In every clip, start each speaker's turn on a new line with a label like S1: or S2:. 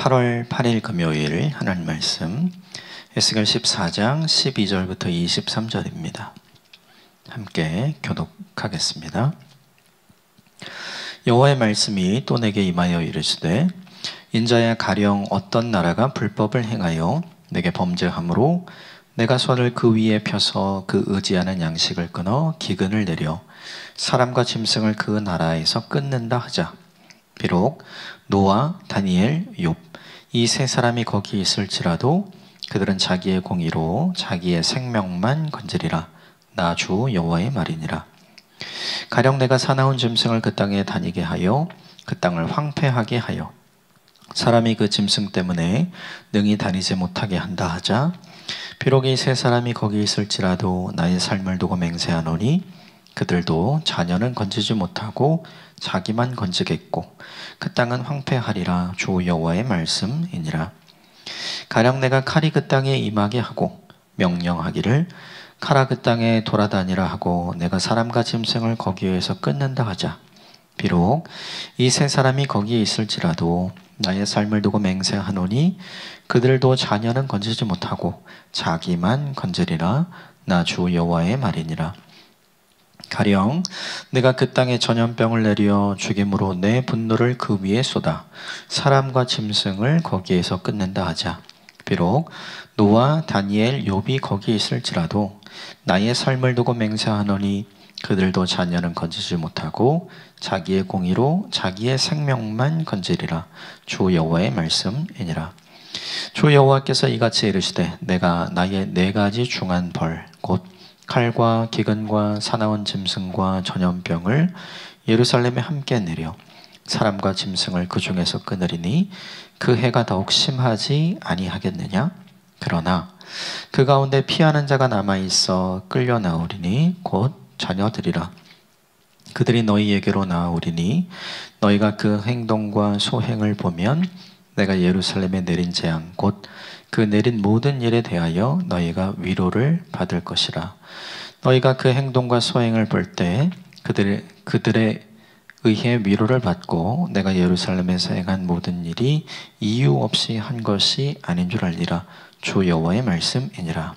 S1: 8월 8일 금요일 하나님 말씀 에스겔 14장 12절부터 23절입니다. 함께 교독하겠습니다. 여호와의 말씀이 또 내게 임하여 이르시되 인자야 가령 어떤 나라가 불법을 행하여 내게 범죄함으로 내가 손을 그 위에 펴서 그 의지하는 양식을 끊어 기근을 내려 사람과 짐승을 그 나라에서 끊는다 하자. 비록 노아, 다니엘, 욥 이 세 사람이 거기 있을지라도 그들은 자기의 공의로 자기의 생명만 건지리라. 나 주 여호와의 말이니라. 가령 내가 사나운 짐승을 그 땅에 다니게 하여 그 땅을 황폐하게 하여 사람이 그 짐승 때문에 능히 다니지 못하게 한다 하자. 비록 이 세 사람이 거기 있을지라도 나의 삶을 두고 맹세하노니 그들도 자녀는 건지지 못하고 자기만 건지겠고 그 땅은 황폐하리라. 주 여호와의 말씀이니라. 가령 내가 칼이 그 땅에 임하게 하고 명령하기를 칼아 그 땅에 돌아다니라 하고 내가 사람과 짐승을 거기에서 끊는다 하자. 비록 이 세 사람이 거기에 있을지라도 나의 삶을 두고 맹세하노니 그들도 자녀는 건지지 못하고 자기만 건지리라. 나 주 여호와의 말이니라. 가령 내가 그 땅에 전염병을 내려 죽임으로 내 분노를 그 위에 쏟아 사람과 짐승을 거기에서 끊는다 하자. 비록 노아, 다니엘, 욥이 거기 있을지라도 나의 삶을 두고 맹세하노니 그들도 자녀는 건지지 못하고 자기의 공의로 자기의 생명만 건지리라. 주 여호와의 말씀이니라. 주 여호와께서 이같이 이르시되 내가 나의 네 가지 중한 벌 곧 칼과 기근과 사나운 짐승과 전염병을 예루살렘에 함께 내려 사람과 짐승을 그 중에서 끊으리니 그 해가 더욱 심하지 아니하겠느냐? 그러나 그 가운데 피하는 자가 남아있어 끌려 나오리니 곧 자녀들이라. 그들이 너희에게로 나아오리니 너희가 그 행동과 소행을 보면 내가 예루살렘에 내린 재앙 곧 그 내린 모든 일에 대하여 너희가 위로를 받을 것이라. 너희가 그 행동과 소행을 볼 때 그들에 의해 위로를 받고 내가 예루살렘에서 행한 모든 일이 이유 없이 한 것이 아닌 줄 알리라. 주 여호와의 말씀이니라.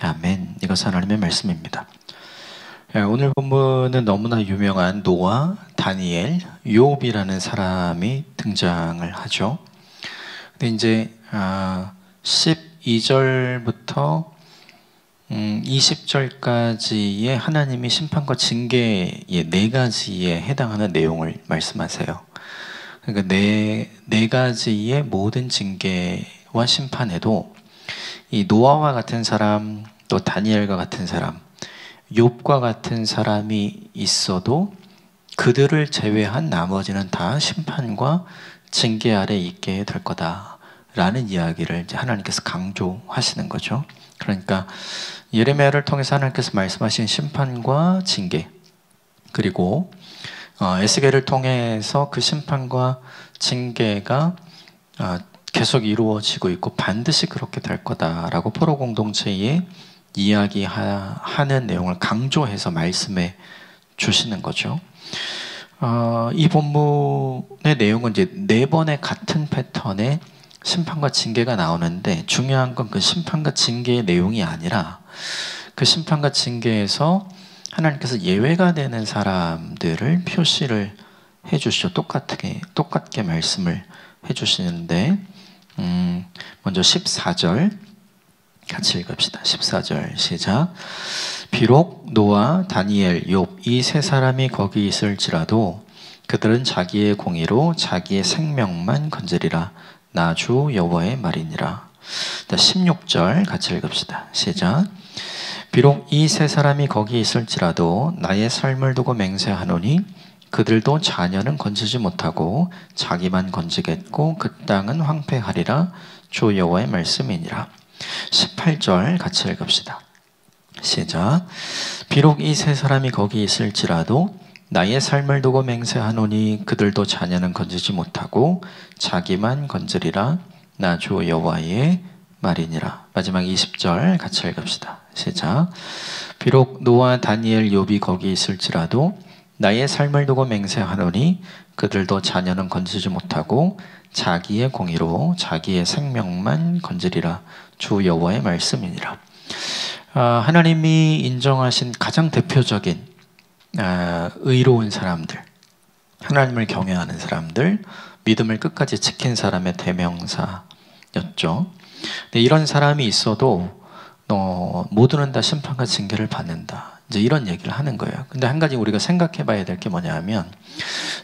S1: 아멘. 이것은 하나님의 말씀입니다. 오늘 본문은 너무나 유명한 노아, 다니엘, 욥이라는 사람이 등장을 하죠. 근데 이제 12절부터 20절까지의 하나님이 심판과 징계의 네 가지에 해당하는 내용을 말씀하세요. 그러니까 네 가지의 모든 징계와 심판에도 이 노아와 같은 사람, 또 다니엘과 같은 사람, 욥과 같은 사람이 있어도 그들을 제외한 나머지는 다 심판과 징계 아래 있게 될 거다라는 이야기를 이제 하나님께서 강조하시는 거죠. 그러니까 예레미야를 통해서 하나님께서 말씀하신 심판과 징계, 그리고 에스겔을 통해서 그 심판과 징계가 계속 이루어지고 있고 반드시 그렇게 될 거다라고 포로 공동체에 이야기하는 내용을 강조해서 말씀해 주시는 거죠. 이 본문의 내용은 이제 네 번의 같은 패턴의 심판과 징계가 나오는데 중요한 건 그 심판과 징계의 내용이 아니라 그 심판과 징계에서 하나님께서 예외가 되는 사람들을 표시를 해주시죠. 똑같게 말씀을 해주시는데 먼저 14절 같이 읽읍시다. 14절 시작. 비록 노아, 다니엘, 욥 이 세 사람이 거기 있을지라도 그들은 자기의 공의로 자기의 생명만 건지리라. 나 주 여호와의 말이니라. 16절 같이 읽읍시다. 시작. 비록 이 세 사람이 거기 있을지라도 나의 삶을 두고 맹세하노니 그들도 자녀는 건지지 못하고 자기만 건지겠고 그 땅은 황폐하리라. 주 여호와의 말씀이니라. 18절 같이 읽읍시다. 시작. 비록 이 세 사람이 거기 있을지라도 나의 삶을 두고 맹세하노니 그들도 자녀는 건지지 못하고 자기만 건지리라. 나 주 여호와의 말이니라. 마지막 20절 같이 읽읍시다. 시작. 비록 노아, 다니엘, 욥이 거기 있을지라도 나의 삶을 두고 맹세하노니 그들도 자녀는 건지지 못하고 자기의 공의로 자기의 생명만 건지리라. 주 여호와의 말씀이니라. 하나님이 인정하신 가장 대표적인 의로운 사람들, 하나님을 경외하는 사람들, 믿음을 끝까지 지킨 사람의 대명사였죠. 근데 이런 사람이 있어도 모두는 다 심판과 징계를 받는다, 이제 이런 얘기를 하는 거예요. 근데 한 가지 우리가 생각해 봐야 될 게 뭐냐 하면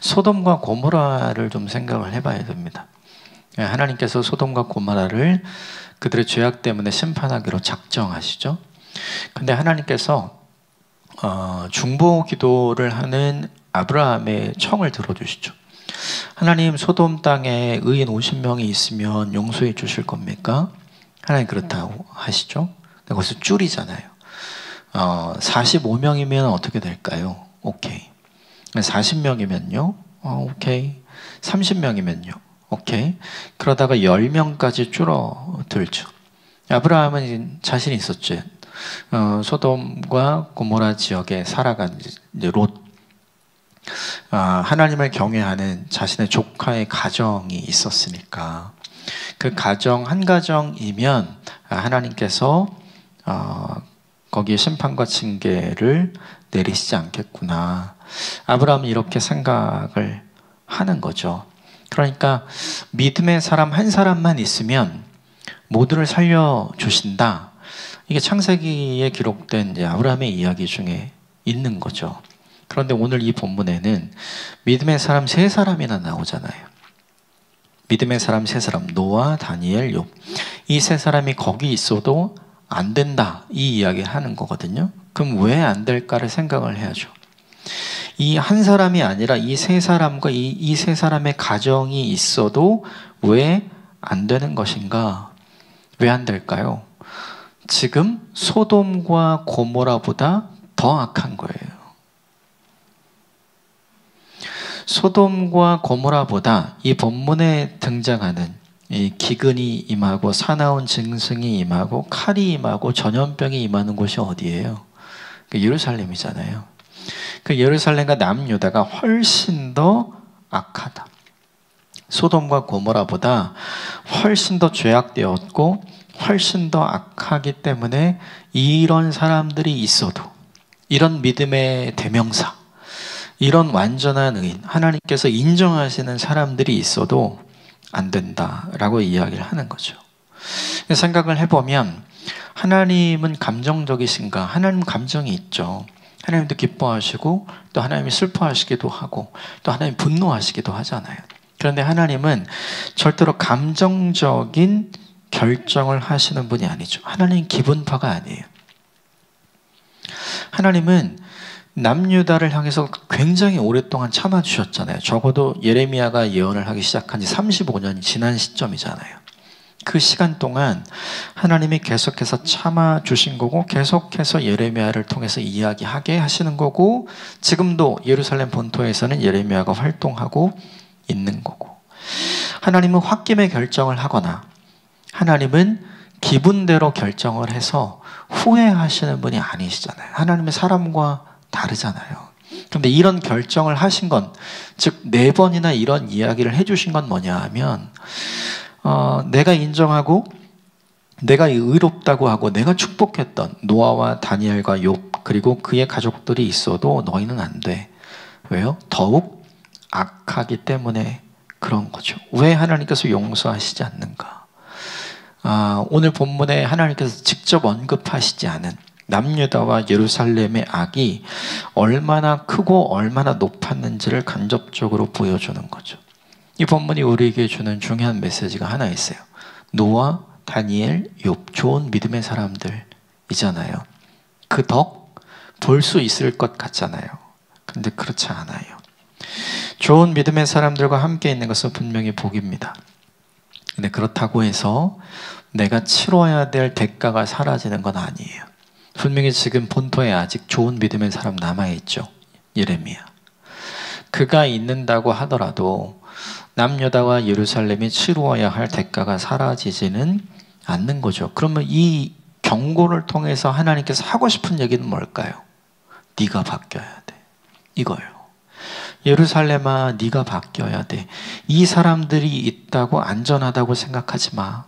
S1: 소돔과 고모라를 좀 생각을 해봐야 됩니다. 하나님께서 소돔과 고모라를 그들의 죄악 때문에 심판하기로 작정하시죠. 근데 하나님께서 중보 기도를 하는 아브라함의 청을 들어주시죠. 하나님, 소돔 땅에 의인 50명이 있으면 용서해 주실 겁니까? 하나님 그렇다고 하시죠. 거기서 줄이잖아요. 45명이면 어떻게 될까요? 오케이. 40명이면요? 오케이. 30명이면요? 오케이. 그러다가 10명까지 줄어들죠. 아브라함은 자신이 있었죠. 소돔과 고모라 지역에 살아간 이제 롯, 하나님을 경외하는 자신의 조카의 가정이 있었으니까 그 가정 한 가정이면 하나님께서 거기에 심판과 징계를 내리시지 않겠구나. 아브라함은 이렇게 생각을 하는 거죠. 그러니까 믿음의 사람 한 사람만 있으면 모두를 살려주신다. 이게 창세기에 기록된 이제 아브라함의 이야기 중에 있는 거죠. 그런데 오늘 이 본문에는 믿음의 사람 세 사람이나 나오잖아요. 믿음의 사람 세 사람, 노아, 다니엘, 욥. 이 세 사람이 거기 있어도 안 된다, 이 이야기를 하는 거거든요. 그럼 왜 안 될까를 생각을 해야죠. 이 한 사람이 아니라 이 세 사람과 이 세 사람의 가정이 있어도 왜 안 되는 것인가? 왜 안 될까요? 지금 소돔과 고모라보다 더 악한 거예요. 소돔과 고모라보다 이 본문에 등장하는 이 기근이 임하고 사나운 짐승이 임하고 칼이 임하고 전염병이 임하는 곳이 어디예요? 예루살렘이잖아요. 그 예루살렘과 남유다가 훨씬 더 악하다. 소돔과 고모라보다 훨씬 더 죄악되었고 훨씬 더 악하기 때문에 이런 사람들이 있어도, 이런 믿음의 대명사, 이런 완전한 의인, 하나님께서 인정하시는 사람들이 있어도 안 된다라고 이야기를 하는 거죠. 생각을 해보면 하나님은 감정적이신가? 하나님 감정이 있죠. 하나님도 기뻐하시고 또 하나님이 슬퍼하시기도 하고 또 하나님 분노하시기도 하잖아요. 그런데 하나님은 절대로 감정적인 결정을 하시는 분이 아니죠. 하나님 기분파가 아니에요. 하나님은 남유다를 향해서 굉장히 오랫동안 참아주셨잖아요. 적어도 예레미야가 예언을 하기 시작한 지 35년이 지난 시점이잖아요. 그 시간 동안 하나님이 계속해서 참아주신 거고 계속해서 예레미야를 통해서 이야기하게 하시는 거고 지금도 예루살렘 본토에서는 예레미야가 활동하고 있는 거고, 하나님은 홧김에 결정을 하거나 하나님은 기분대로 결정을 해서 후회하시는 분이 아니시잖아요. 하나님은 사람과 다르잖아요. 그런데 이런 결정을 하신 건, 즉 4번이나 이런 이야기를 해주신 건 뭐냐 하면 내가 인정하고 내가 의롭다고 하고 내가 축복했던 노아와 다니엘과 욥 그리고 그의 가족들이 있어도 너희는 안 돼. 왜요? 더욱 악하기 때문에 그런 거죠. 왜 하나님께서 용서하시지 않는가? 오늘 본문에 하나님께서 직접 언급하시지 않은 남유다와 예루살렘의 악이 얼마나 크고 얼마나 높았는지를 간접적으로 보여주는 거죠. 이 본문이 우리에게 주는 중요한 메시지가 하나 있어요. 노아, 다니엘, 욥, 좋은 믿음의 사람들이잖아요. 그 덕 볼 수 있을 것 같잖아요. 근데 그렇지 않아요. 좋은 믿음의 사람들과 함께 있는 것은 분명히 복입니다. 근데 그렇다고 해서 내가 치러야 될 대가가 사라지는 건 아니에요. 분명히 지금 본토에 아직 좋은 믿음의 사람 남아있죠. 예레미야. 그가 있는다고 하더라도 남유다와 예루살렘이 치루어야 할 대가가 사라지지는 않는 거죠. 그러면 이 경고를 통해서 하나님께서 하고 싶은 얘기는 뭘까요? 네가 바뀌어야 돼. 이거예요. 예루살렘아, 네가 바뀌어야 돼. 이 사람들이 있다고 안전하다고 생각하지 마.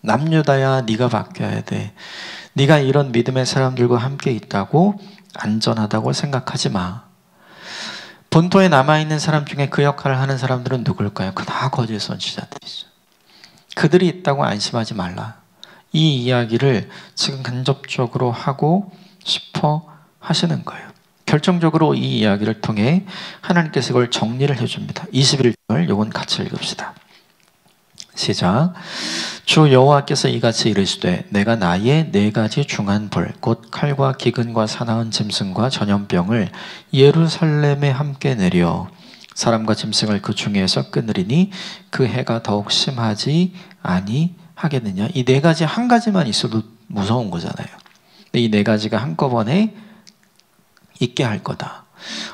S1: 남유다야, 네가 바뀌어야 돼. 네가 이런 믿음의 사람들과 함께 있다고 안전하다고 생각하지 마. 본토에 남아있는 사람 중에 그 역할을 하는 사람들은 누굴까요? 그 다 거짓 선지자들이죠. 그들이 있다고 안심하지 말라. 이 이야기를 지금 간접적으로 하고 싶어 하시는 거예요. 결정적으로 이 이야기를 통해 하나님께서 이걸 정리를 해줍니다. 21절 요건 같이 읽읍시다. 시작. 주 여호와께서 이같이 이르시되 내가 나의 4가지 중한 불 곧 칼과 기근과 사나운 짐승과 전염병을 예루살렘에 함께 내려 사람과 짐승을 그 중에서 끊으리니 그 해가 더욱 심하지 아니하겠느냐. 이 4가지 한 가지만 있어도 무서운 거잖아요. 이 4가지가 한꺼번에 있게 할 거다.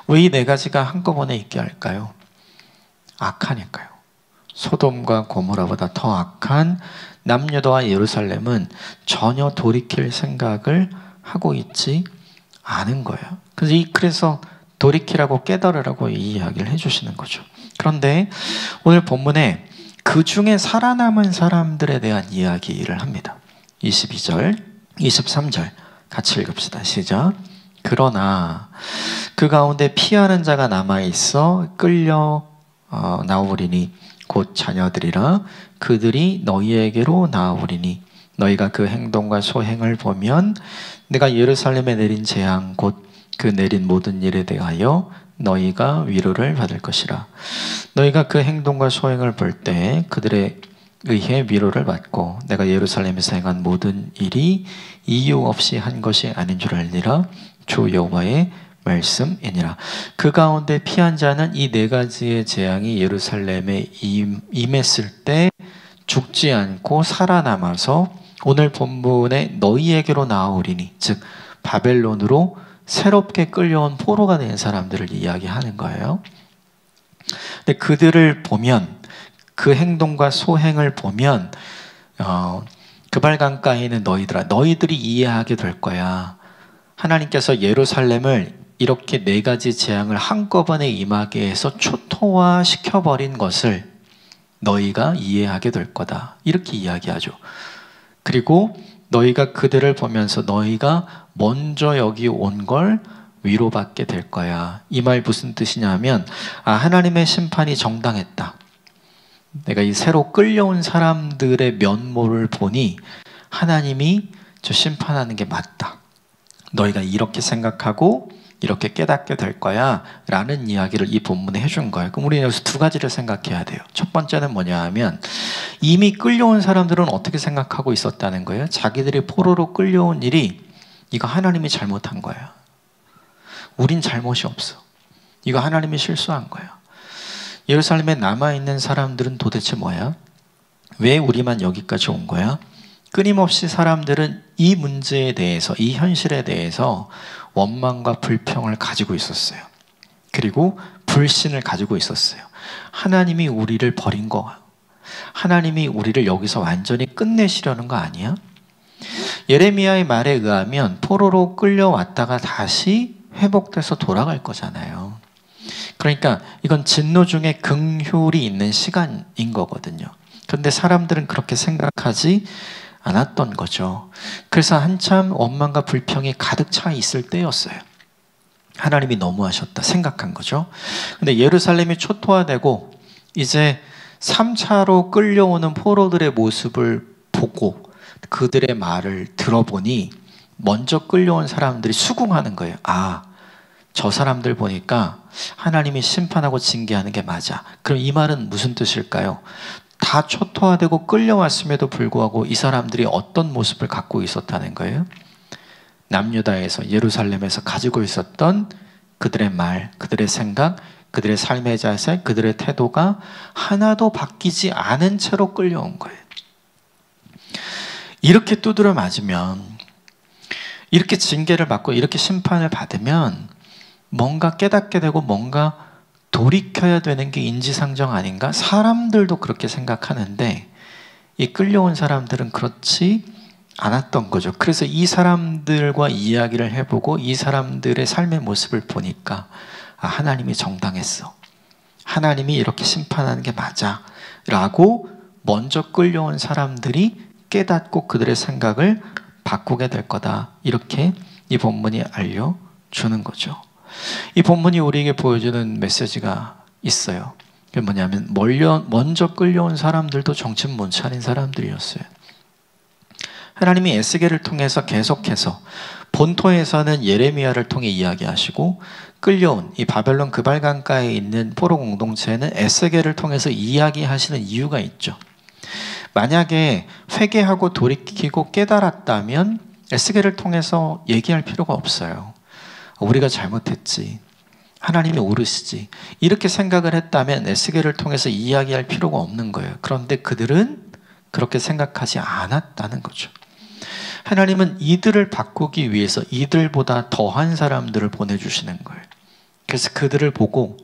S1: 왜 이 4가지가 한꺼번에 있게 할까요? 악하니까요. 소돔과 고모라보다 더 악한 남유다와 예루살렘은 전혀 돌이킬 생각을 하고 있지 않은 거예요. 그래서 돌이키라고 깨달으라고 이 이야기를 해주시는 거죠. 그런데 오늘 본문에 그 중에 살아남은 사람들에 대한 이야기를 합니다. 22절, 23절 같이 읽읍시다. 시작. 그러나 그 가운데 피하는 자가 남아있어 끌려 나오리니 곧 자녀들이라 그들이 너희에게로 나오리니 너희가 그 행동과 소행을 보면 내가 예루살렘에 내린 재앙 곧 그 내린 모든 일에 대하여 너희가 위로를 받을 것이라. 너희가 그 행동과 소행을 볼 때 그들에 의해 위로를 받고 내가 예루살렘에서 행한 모든 일이 이유 없이 한 것이 아닌 줄 알리라. 주 여호와의 말씀이니라. 그 가운데 피한 자는 이 4가지의 재앙이 예루살렘에 임했을 때 죽지 않고 살아남아서 오늘 본문에 너희에게로 나아오리니 즉 바벨론으로 새롭게 끌려온 포로가 된 사람들을 이야기하는 거예요. 근데 그들을 보면 그 행동과 소행을 보면 그발강가에 있는 너희들아 너희들이 이해하게 될 거야. 하나님께서 예루살렘을 이렇게 4가지 재앙을 한꺼번에 임하게 해서 초토화시켜버린 것을 너희가 이해하게 될 거다. 이렇게 이야기하죠. 그리고 너희가 그들을 보면서 너희가 먼저 여기 온 걸 위로받게 될 거야. 이 말 무슨 뜻이냐 하면 하나님의 심판이 정당했다. 내가 이 새로 끌려온 사람들의 면모를 보니 하나님이 저 심판하는 게 맞다. 너희가 이렇게 생각하고 이렇게 깨닫게 될 거야 라는 이야기를 이 본문에 해준 거예요. 그럼 우리는 여기서 2가지를 생각해야 돼요. 첫 번째는 뭐냐 하면 이미 끌려온 사람들은 어떻게 생각하고 있었다는 거예요? 자기들이 포로로 끌려온 일이 이거 하나님이 잘못한 거야. 우린 잘못이 없어. 이거 하나님이 실수한 거야. 예루살렘에 남아있는 사람들은 도대체 뭐야? 왜 우리만 여기까지 온 거야? 끊임없이 사람들은 이 문제에 대해서, 이 현실에 대해서 원망과 불평을 가지고 있었어요. 그리고 불신을 가지고 있었어요. 하나님이 우리를 버린 거, 하나님이 우리를 여기서 완전히 끝내시려는 거 아니야? 예레미야의 말에 의하면 포로로 끌려왔다가 다시 회복돼서 돌아갈 거잖아요. 그러니까 이건 진노 중에 긍휼이 있는 시간인 거거든요. 그런데 사람들은 그렇게 생각하지 않았던 거죠. 그래서 한참 원망과 불평이 가득 차 있을 때였어요. 하나님이 너무하셨다 생각한 거죠. 근데 예루살렘이 초토화되고 이제 3차로 끌려오는 포로들의 모습을 보고 그들의 말을 들어보니 먼저 끌려온 사람들이 수긍하는 거예요. 저 사람들 보니까 하나님이 심판하고 징계하는 게 맞아. 그럼 이 말은 무슨 뜻일까요? 다 초토화되고 끌려왔음에도 불구하고 이 사람들이 어떤 모습을 갖고 있었다는 거예요? 남유다에서 예루살렘에서 가지고 있었던 그들의 말, 그들의 생각, 그들의 삶의 자세, 그들의 태도가 하나도 바뀌지 않은 채로 끌려온 거예요. 이렇게 두드려 맞으면, 이렇게 징계를 받고 이렇게 심판을 받으면 뭔가 깨닫게 되고 뭔가 돌이켜야 되는 게 인지상정 아닌가? 사람들도 그렇게 생각하는데 이 끌려온 사람들은 그렇지 않았던 거죠. 그래서 이 사람들과 이야기를 해보고 이 사람들의 삶의 모습을 보니까 하나님이 정당했어. 하나님이 이렇게 심판하는 게 맞아. 라고 먼저 끌려온 사람들이 깨닫고 그들의 생각을 바꾸게 될 거다. 이렇게 이 본문이 알려주는 거죠. 이 본문이 우리에게 보여주는 메시지가 있어요. 그게 뭐냐면 먼저 끌려온 사람들도 정신 못 차린 사람들이었어요. 하나님이 에스겔을 통해서 계속해서 본토에서는 예레미야를 통해 이야기하시고 끌려온 이 바벨론 그발강가에 있는 포로 공동체는 에스겔을 통해서 이야기하시는 이유가 있죠. 만약에 회개하고 돌이키고 깨달았다면 에스겔을 통해서 얘기할 필요가 없어요. 우리가 잘못했지. 하나님이 오르시지. 이렇게 생각을 했다면 에스겔을 통해서 이야기할 필요가 없는 거예요. 그런데 그들은 그렇게 생각하지 않았다는 거죠. 하나님은 이들을 바꾸기 위해서 이들보다 더한 사람들을 보내주시는 거예요. 그래서 그들을 보고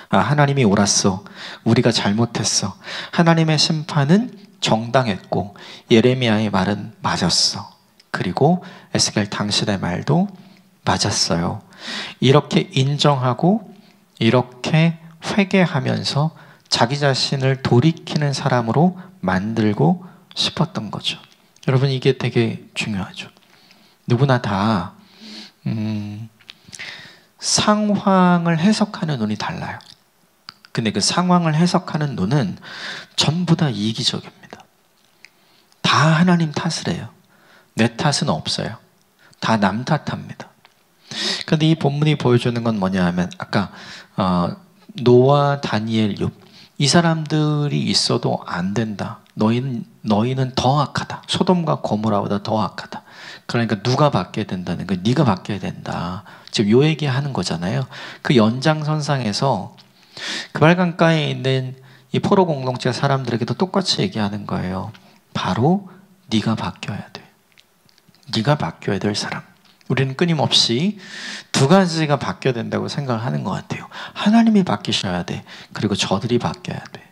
S1: 하나님이 옳았어. 우리가 잘못했어. 하나님의 심판은 정당했고 예레미야의 말은 맞았어. 그리고 에스겔 당신의 말도 맞았어요. 이렇게 인정하고 이렇게 회개하면서 자기 자신을 돌이키는 사람으로 만들고 싶었던 거죠. 여러분, 이게 되게 중요하죠. 누구나 다 상황을 해석하는 눈이 달라요. 근데 그 상황을 해석하는 눈은 전부 다 이기적입니다. 다 하나님 탓을 해요. 내 탓은 없어요. 다 남 탓합니다. 그런데 이 본문이 보여주는 건 뭐냐 하면 아까 노아, 다니엘, 욥 이 사람들이 있어도 안 된다. 너희는 더 악하다. 소돔과 고모라보다 더 악하다. 그러니까 누가 바뀌어야 된다는 거, 네가 바뀌어야 된다. 지금 요 얘기하는 거잖아요. 그 연장선상에서 그발강가에 있는 이 포로 공동체 사람들에게도 똑같이 얘기하는 거예요. 바로 네가 바뀌어야 돼. 네가 바뀌어야 될 사람. 우리는 끊임없이 두 가지가 바뀌어야 된다고 생각을 하는 것 같아요. 하나님이 바뀌셔야 돼. 그리고 저들이 바뀌어야 돼.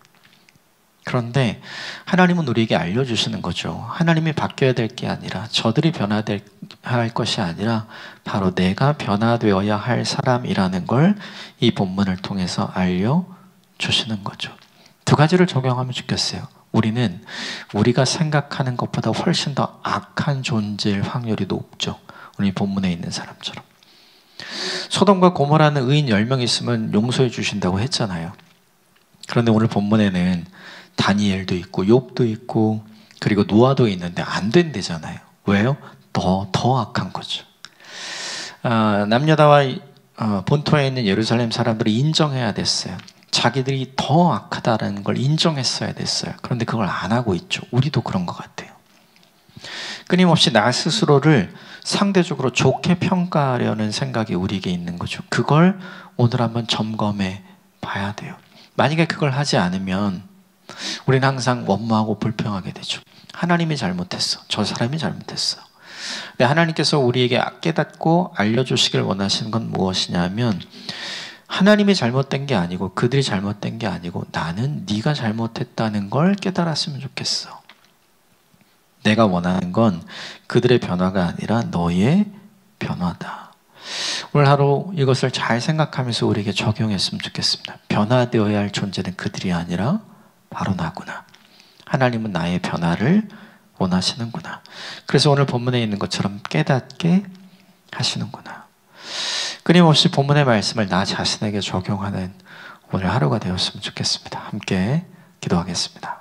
S1: 그런데 하나님은 우리에게 알려주시는 거죠. 하나님이 바뀌어야 될 게 아니라 저들이 변화될 할 것이 아니라 바로 내가 변화되어야 할 사람이라는 걸 이 본문을 통해서 알려주시는 거죠. 두 가지를 적용하면 좋겠어요. 우리는 우리가 생각하는 것보다 훨씬 더 악한 존재일 확률이 높죠. 오늘 본문에 있는 사람처럼. 소돔과 고모라는 의인 10명 있으면 용서해 주신다고 했잖아요. 그런데 오늘 본문에는 다니엘도 있고 욥도 있고 그리고 노아도 있는데 안 된대잖아요. 왜요? 더 악한 거죠. 남유다와 본토에 있는 예루살렘 사람들이 인정해야 됐어요. 자기들이 더 악하다는 걸 인정했어야 됐어요. 그런데 그걸 안 하고 있죠. 우리도 그런 것 같아요. 끊임없이 나 스스로를 상대적으로 좋게 평가하려는 생각이 우리에게 있는 거죠. 그걸 오늘 한번 점검해 봐야 돼요. 만약에 그걸 하지 않으면 우리는 항상 원망하고 불평하게 되죠. 하나님이 잘못했어. 저 사람이 잘못했어. 근데 하나님께서 우리에게 깨닫고 알려주시길 원하시는 건 무엇이냐면 하나님이 잘못된 게 아니고 그들이 잘못된 게 아니고 나는 네가 잘못했다는 걸 깨달았으면 좋겠어. 내가 원하는 건 그들의 변화가 아니라 너의 변화다. 오늘 하루 이것을 잘 생각하면서 우리에게 적용했으면 좋겠습니다. 변화되어야 할 존재는 그들이 아니라 바로 나구나. 하나님은 나의 변화를 원하시는구나. 그래서 오늘 본문에 있는 것처럼 깨닫게 하시는구나. 끊임없이 본문의 말씀을 나 자신에게 적용하는 오늘 하루가 되었으면 좋겠습니다. 함께 기도하겠습니다.